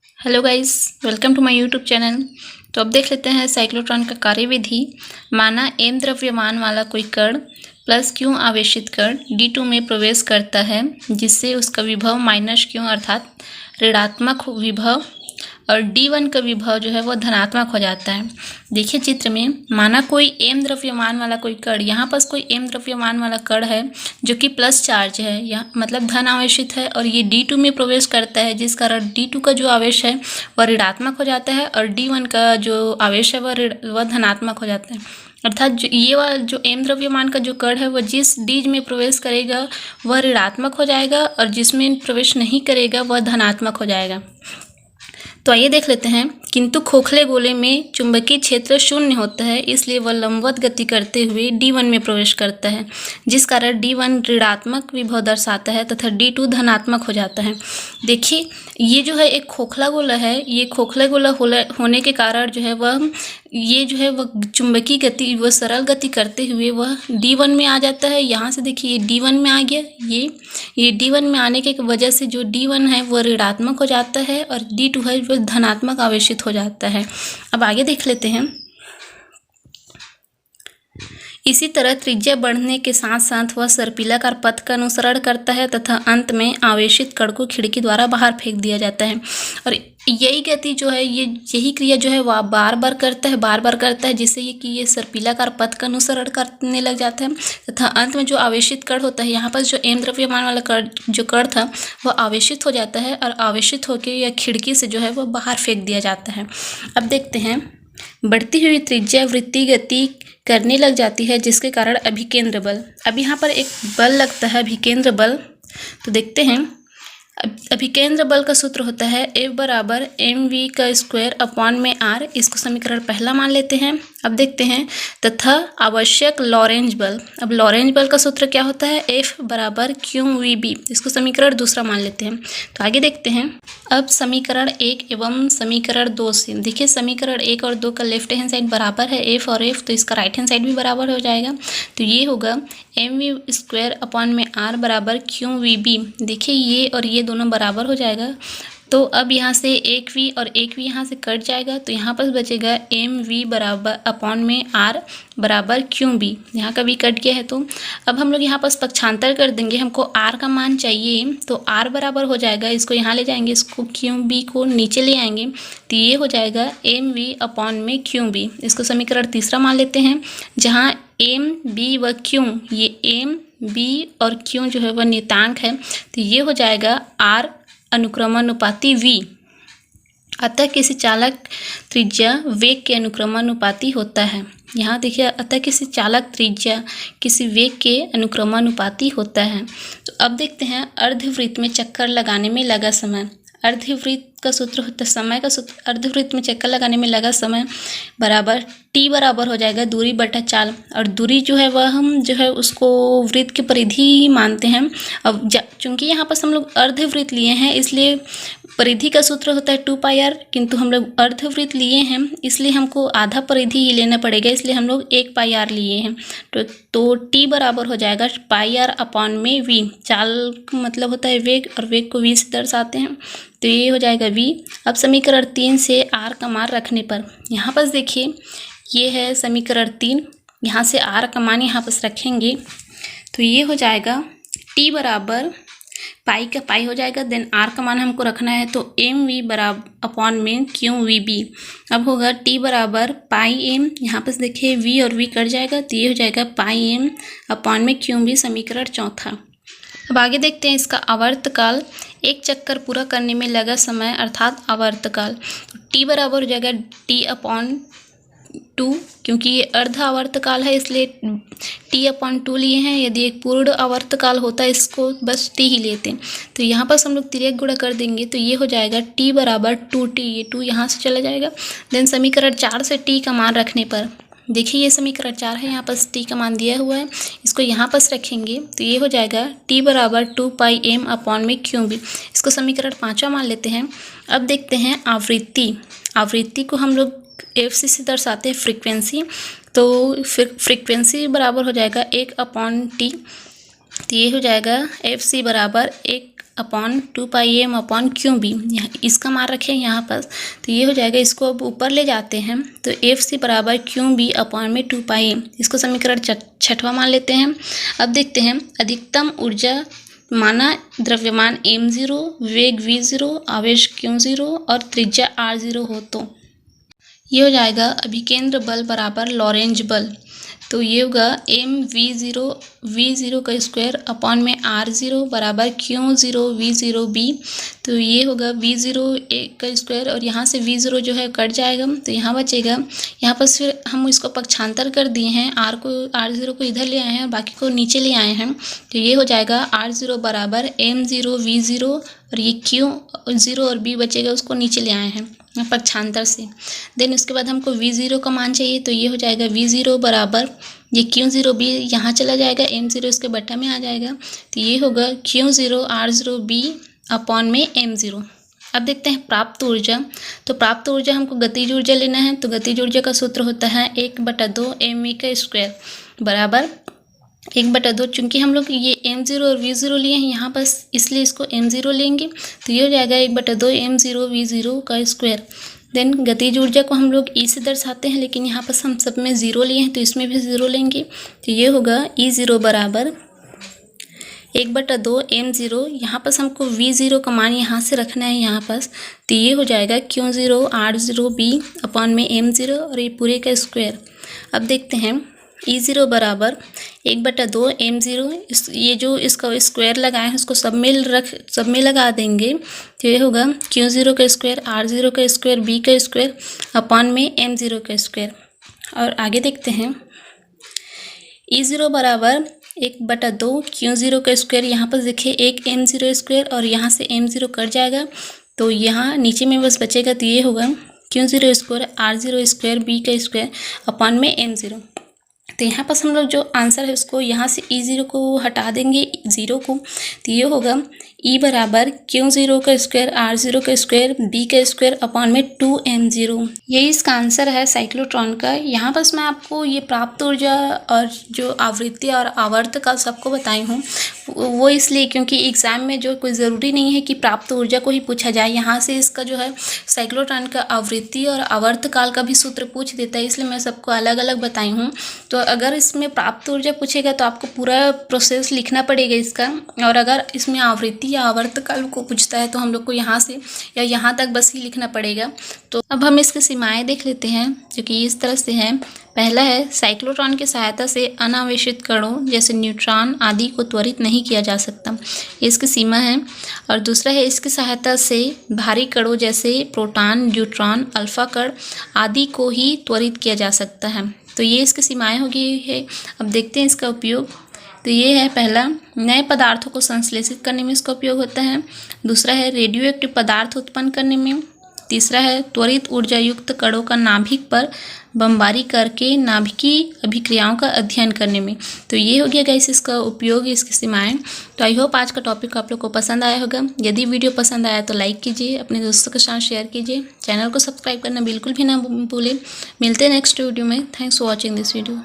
Hello guys, welcome to my YouTube channel. तो अब देख लेते हैं साइक्लोट्रॉन का कार्यविधि। माना m द्रव्यमान वाला कोई कण प्लस q आवेशित कण d2 में प्रवेश करता है, जिससे उसका विभव माइनस q अर्थात ऋणात्मक विभव और d1 का विभव जो है वो धनात्मक हो जाता है। देखिए चित्र में, माना कोई m द्रव्यमान वाला कोई कण, यहाँ पास कोई m द्रव्यमान वाला कण है जो कि प्लस चार्ज है, यहाँ मतलब धन आवेशित है, और ये d2 में प्रवेश करता है, जिस कारण d2 का जो आवेश है वह ऋणात्मक हो जाता है और d1 का जो आवेश है वह धनात्मक हो जाता है। अर्थात जो ये वाला जो m द्रव्यमान का जो कण है वह जिस d में प्रवेश करेगा वह ऋणात्मक हो जाएगा और जिसमें प्रवेश नहीं करेगा वह धनात्मक हो जाएगा। तो आइए देख लेते हैं। किंतु खोखले गोले में चुंबकीय क्षेत्र शून्य होता है, इसलिए वह लंबवत गति करते हुए d1 में प्रवेश करता है, जिस कारण d1 ऋणात्मक विभव दर्शाता है तथा d2 धनात्मक हो जाता है। देखिए ये जो है एक खोखला गोला है, ये खोखला गोला होने के कारण जो है वह चुंबकीय गति वह सरल गति करते हुए वह d1 में आ जाता है। यहाँ से देखिए ये d1 में आ गया, ये d1 में आने के वजह से जो d1 है वह ऋणात्मक हो जाता है और d2 है वह धनात्मक आवेशित हो जाता है। अब आगे देख लेते हैं। इसी तरह त्रिज्या बढ़ने के साथ साथ वह सर्पिलाकार पथ का अनुसरण करता है तथा अंत में आवेशित कण को खिड़की द्वारा बाहर फेंक दिया जाता है। और यही गति जो है यही क्रिया जो है वह बार बार करता है जिससे ये सर्पिलाकार पथ का अनुसरण करने लग जाता है तथा अंत में जो आवेशित कण होता है, यहाँ पर जो m द्रव्यमान वाला कण था वह आवेशित हो जाता है और आवेशित होकर यह खिड़की से जो है वह बाहर फेंक दिया जाता है। अब देखते हैं। बढ़ती हुई त्रिज्या वृत्तीय गति करने लग जाती है, जिसके कारण अभिकेंद्र बल, अब यहाँ पर एक बल लगता है अभिकेंद्र बल। तो देखते हैं। अभिकेंद्र बल का सूत्र होता है F बराबर mv का स्क्वायर अपॉन में r। इसको समीकरण पहला मान लेते हैं। अब देखते हैं। तथा आवश्यक लॉरेंज बल, अब लॉरेंज बल का सूत्र क्या होता है, F बराबर qvb। इसको समीकरण दूसरा मान लेते हैं। तो आगे देखते हैं। अब समीकरण 1 एवं समीकरण 2 से देखिए, समीकरण 1 और 2 का लेफ्ट हैंड साइड बराबर है F और F, तो इसका राइट हैंड साइड भी बराबर हो जाएगा। तो ये होगा mv स्क्वायर अपॉन में r बराबर qvb। देखिए ये और ये दोनों बराबर हो जाएगा। तो अब यहाँ से एक v और एक v यहाँ से कट जाएगा, तो यहाँ पर बचेगा mv बराबर अपॉन में r बराबर qb। यहाँ का v कट गया है, तो अब हम लोग यहाँ पर पक्षांतर कर देंगे। हमको r का मान चाहिए, तो r बराबर हो जाएगा, इसको यहाँ ले जाएंगे, इसको qb को नीचे ले आएंगे, तो ये हो जाएगा mv अपॉन में qb। इसको समीकरण तीसरा मान लेते हैं, जहाँ m b व q, ये m b और q जो है वह नियतांक है, तो ये हो जाएगा r अनुक्रमानुपाती v। अतः किसी चालक त्रिज्या वेग के अनुक्रमानुपाती होता है। यहाँ देखिए, अतः किसी चालक त्रिज्या किसी वेग के अनुक्रमानुपाती होता है। तो अब देखते हैं। अर्धवृत्त में चक्कर लगाने में लगा समय, अर्धवृत्त का सूत्र होता है समय का सूत्र, अर्धवृत्त में चक्कर लगाने में लगा समय बराबर t बराबर हो जाएगा दूरी बटा चाल। और दूरी जो है वह हम जो है उसको वृत्त की परिधि मानते हैं। अब चूंकि यहाँ पर हम लोग अर्धवृत्त लिए हैं, इसलिए परिधि का सूत्र होता है 2πr, किंतु हम लोग अर्धवृत्त लिए हैं इसलिए हमको आधा परिधि ही लेना पड़ेगा, इसलिए हम लोग 1πr लिए हैं। तो t बराबर हो जाएगा πr अपॉन में v। चाल का मतलब होता है वेग, और वेग को v से दर्शाते हैं, तो ये हो जाएगा v। अब समीकरण 3 से r का मान रखने पर, यहाँ पर देखिए ये है समीकरण 3, यहाँ से r का मान यहाँ पर रखेंगे, तो ये हो जाएगा t बराबर पाई का पाई हो जाएगा, देन r का मान हमको रखना है, तो mv बराबर अपॉन में qvb। अब होगा t बराबर पाई m, यहाँ पर देखिए v और v कट जाएगा, तो ये हो जाएगा पाई m अपॉन में qb, समीकरण चौथा। अब आगे देखते हैं इसका आवर्तकाल, एक चक्कर पूरा करने में लगा समय अर्थात आवर्तकाल। तो t बराबर हो जाएगा t अपॉन 2, क्योंकि ये अर्ध आवर्तकाल है इसलिए t अपॉन 2 लिए हैं। यदि एक पूर्ण आवर्तकाल होता है इसको बस t ही लेते हैं, तो यहाँ पर हम लोग तिर्यक गुणा कर देंगे, तो ये हो जाएगा t बराबर 2t, ये 2 यहाँ से चला जाएगा। देन समीकरण 4 से t का मान रखने पर, देखिए ये समीकरण 4 है, यहाँ पर t का मान दिया हुआ है, इसको यहाँ पर रखेंगे, तो ये हो जाएगा t बराबर 2πm अपॉन में qb। इसको समीकरण 5वां मान लेते हैं। अब देखते हैं आवृत्ति, आवृत्ति को हम लोग fc से दर्शाते हैं फ्रीक्वेंसी, तो फ्रीक्वेंसी बराबर हो जाएगा 1 अपॉन t, तो ये हो जाएगा fc बराबर 1 upon 2πm upon Q B, इसका मान रखें यहाँ पर, तो ये हो जाएगा। इसको अब ऊपर ले जाते हैं तो एफ सी बराबर क्यू बी अपॉन में 2πm, इसको समीकरण छठवां मान लेते हैं। अब देखते हैं अधिकतम ऊर्जा माना द्रव्यमान m0, वेग v0, आवेश q0 और त्रिज्या r0 हो तो ये हो जाएगा अभिकेंद्र बल बराबर लॉरेंज बल। तो ये होगा v0 का स्क्वायर अपॉन में r0 बराबर q0 v0 b। तो ये होगा v0 का स्क्वायर और यहाँ से v0 जो है कट जाएगा तो यहाँ बचेगा। यहाँ पर फिर हम इसको पक्षांतर कर दिए हैं, r0 को इधर ले आए हैं और बाकी को नीचे ले आए हैं। तो ये हो जाएगा r0 बराबर m0 v0 और ये q0 और b बचेगा, उसको नीचे ले आए हैं पक्षांतर से। देन उसके बाद हमको v0 का मान चाहिए, तो ये हो जाएगा v0 बराबर ये q0 b यहाँ चला जाएगा, m0 इसके बट्टा में आ जाएगा। तो ये होगा q0 r0 b अपॉन में m0। अब देखते हैं प्राप्त ऊर्जा। तो प्राप्त ऊर्जा हमको गतिज ऊर्जा लेना है, तो गतिज ऊर्जा का सूत्र होता है 1/2 mv का स्क्वायर बराबर 1/2। चूँकि हम लोग ये m0 और v0 लिए हैं यहाँ पर, इसलिए इसको m0 लेंगे। तो ये हो जाएगा 1/2 m0 v0 का स्क्वायर। देन गतिज ऊर्जा को हम लोग E से दर्शाते हैं, लेकिन यहाँ पर हम सब में 0 लिए हैं तो इसमें भी 0 लेंगे। तो ये होगा E0 बराबर 1/2 m0। यहाँ पर हमको v0 का मान यहाँ से रखना है यहाँ पर, तो ये हो जाएगा q0 r0 b अपॉन में m0 और ये पूरे का स्क्वायर। अब देखते हैं E0 बराबर 1/2 m0, ये जो इसका स्क्वायर लगाए हैं उसको सब में लगा देंगे। तो ये होगा q0 का स्क्वायर r0 का स्क्वायर b का स्क्वायर अपॉन में m0 का स्क्वायर। और आगे देखते हैं E0 बराबर 1/2 q0 का स्क्वायर। यहाँ पर देखिए एक m0 स्क्वायर और यहाँ से m0 कट जाएगा तो यहाँ नीचे में बस बचेगा। तो ये होगा q0 square r0 square b का स्क्वायर अपॉन में m0। तो यहाँ पर हम लोग जो आंसर है उसको यहाँ से E0 को हटा देंगे 0 को, तो ये होगा E बराबर q0 का स्क्वायर r0 का स्क्वायर b का स्क्वायर अपॉन में 2m0। यही इसका आंसर है साइक्लोट्रॉन का। यहाँ बस मैं आपको ये प्राप्त ऊर्जा और जो आवृत्ति और आवर्त का सबको बताई हूँ, वो इसलिए क्योंकि एग्ज़ाम में जो कोई ज़रूरी नहीं है कि प्राप्त ऊर्जा को ही पूछा जाए, यहाँ से इसका जो है साइक्लोट्रॉन का आवृत्ति और आवर्त काल का भी सूत्र पूछ देता है, इसलिए मैं सबको अलग अलग बताई हूँ। तो अगर इसमें प्राप्त ऊर्जा पूछेगा तो आपको पूरा प्रोसेस लिखना पड़ेगा इसका, और अगर इसमें आवृत्ति या आवर्त काल को पूछता है तो हम लोग को यहाँ से या यहाँ तक बस ही लिखना पड़ेगा। तो अब हम इसकी सीमाएँ देख लेते हैं जो कि इस तरह से हैं। पहला है साइक्लोट्रॉन की सहायता से अनावेशित कणों जैसे न्यूट्रॉन आदि को त्वरित नहीं किया जा सकता, ये इसकी सीमा है। और दूसरा है इसकी सहायता से भारी कणों जैसे प्रोटॉन, न्यूट्रॉन, अल्फा कण आदि को ही त्वरित किया जा सकता है। तो ये इसकी सीमाएं होगी है। अब देखते हैं इसका उपयोग। तो ये है पहला, नए पदार्थों को संश्लेषित करने में इसका उपयोग होता है। दूसरा है रेडियो एक्टिव पदार्थ उत्पन्न करने में। तीसरा है त्वरित ऊर्जा युक्त कणों का नाभिक पर बमबारी करके नाभिकीय अभिक्रियाओं का अध्ययन करने में। तो ये हो गया गाइस इसका उपयोग, इसकी सीमाएं। तो आई होप आज का टॉपिक आप लोग को पसंद आया होगा। यदि वीडियो पसंद आया तो लाइक कीजिए, अपने दोस्तों के साथ शेयर कीजिए, चैनल को सब्सक्राइब करना बिल्कुल भी ना भूलें। मिलते हैं नेक्स्ट वीडियो में। Thanks for watching this video.